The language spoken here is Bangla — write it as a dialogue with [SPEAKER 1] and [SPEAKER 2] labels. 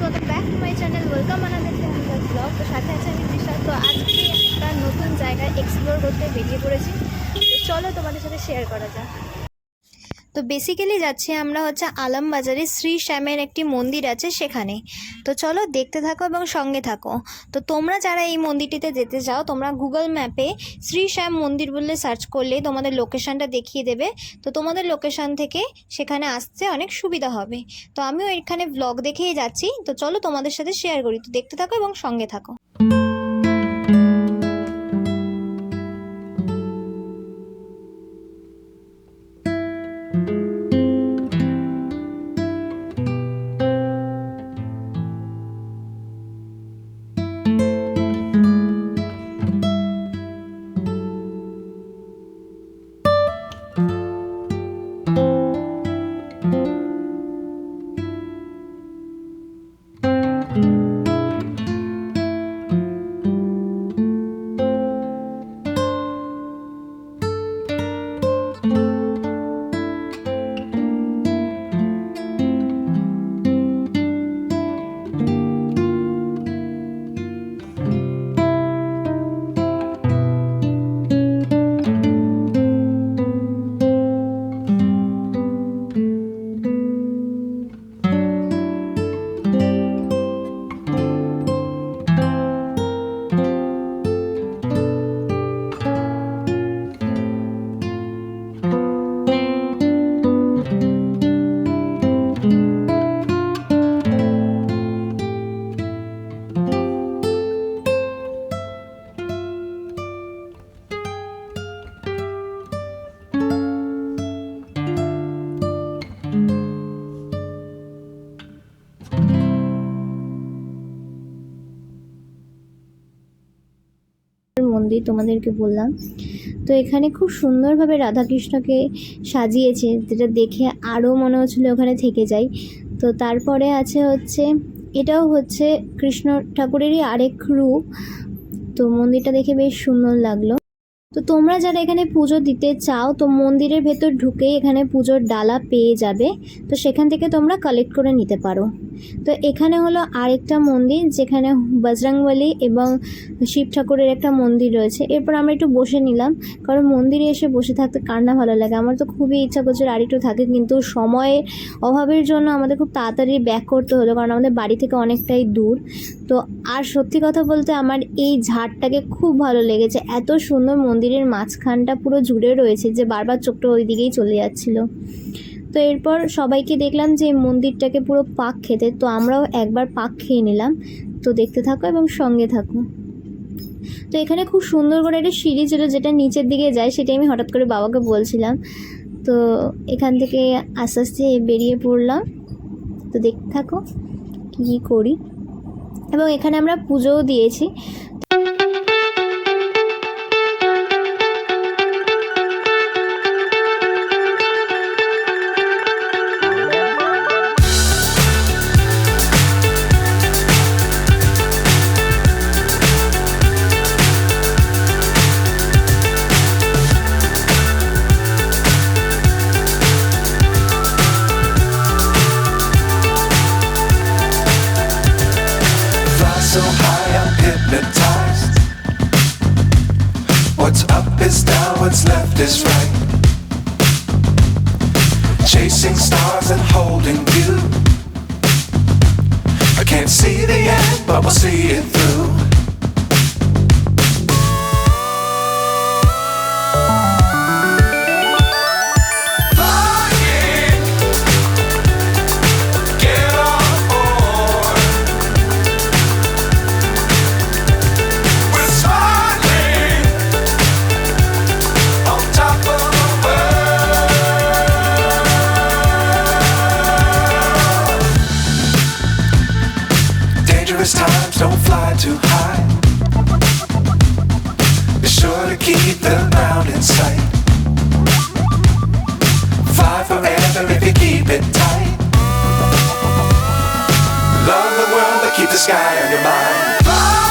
[SPEAKER 1] Welcome back to my channel. Welcome আনাদের ব্লগ। তো সাথে আছে আমি বিশাল। তো আজকে একটা নতুন জায়গায় এক্সপ্লোর করতে বেরিয়ে পড়েছি। তো চলো তোমাদের সাথে শেয়ার করা যাক। তো বেসিক্যালি যাচ্ছি আমরা হচ্ছে আলমবাজারে শ্রী শ্যামের একটি মন্দির আছে সেখানে। তো চলো দেখতে থাকো এবং সঙ্গে থাকো। তো তোমরা যারা এই মন্দিরটিতে যেতে চাও তোমরা গুগল ম্যাপে শ্রী শ্যাম মন্দির বললে সার্চ করলে তোমাদের লোকেশানটা দেখিয়ে দেবে। তো তোমাদের লোকেশান থেকে সেখানে আসতে অনেক সুবিধা হবে। তো আমিও এখানে ব্লগ দেখেই যাচ্ছি। তো চলো তোমাদের সাথে শেয়ার করি। তো দেখতে থাকো এবং সঙ্গে থাকো। মন্দির তোমাদেরকে বললাম। তো এখানে খুব সুন্দরভাবে রাধাকৃষ্ণকে সাজিয়েছে, যেটা দেখে আরও মনে হচ্ছিল ওখানে থেকে যাই। তো তারপরে আছে হচ্ছে এটাও হচ্ছে কৃষ্ণ ঠাকুরেরই আরেক রূপ। তো মন্দিরটা দেখে বেশ সুন্দর লাগলো। তো তোমরা যারা এখানে পুজো দিতে চাও তো মন্দিরের ভেতর ঢুকেই এখানে পুজোর ডালা পেয়ে যাবে। তো সেখান থেকে তোমরা কালেক্ট করে নিতে পারো। তো এখানে হলো আরেকটা মন্দির যেখানে বজরংবলী এবং শিব ঠাকুরের একটা মন্দির রয়েছে। এরপর আমরা একটু বসে নিলাম, কারণ মন্দিরে এসে বসে থাকতে কার না ভালো লাগে। আমার তো খুবই ইচ্ছা করছে আর একটু থাকে, কিন্তু সময়ের অভাবের জন্য আমাদের খুব তাড়াতাড়ি ব্যাক করতে হলো, কারণ আমাদের বাড়ি থেকে অনেকটাই দূর। তো আর সত্যি কথা বলতে আমার এই ঝাড়টাকে খুব ভালো লেগেছে। এত সুন্দর মন্দিরের মাঝখানটা পুরো জুড়ে রয়েছে যে বারবার চোখটা ওই দিকেই চলে যাচ্ছিলো। তো এরপর সবাইকে দেখলাম যে মন্দিরটাকে পুরো পাক খেতে। তো আমরাও একবার পাক খেয়ে নিলাম। তো দেখতে থাকো এবং সঙ্গে থাকো। তো এখানে খুব সুন্দর করে একটা সিঁড়ি ছিল যেটা নিচের দিকে যায়, সেটাই আমি হঠাৎ করে বাবাকে বলছিলাম। তো এখান থেকে আস্তে আস্তে বেরিয়ে পড়লাম। তো দেখতে থাকো কী করি। এবং এখানে আমরা পুজোও দিয়েছি।
[SPEAKER 2] So high, I'm hypnotized. What's up is down, what's left is right. Chasing stars and holding you. I can't see the end, but we'll see it through. Times don't fly too high. Be sure to keep the ground in sight. Fly forever if you keep it tight. Love the world but keep the sky on your mind. Fly.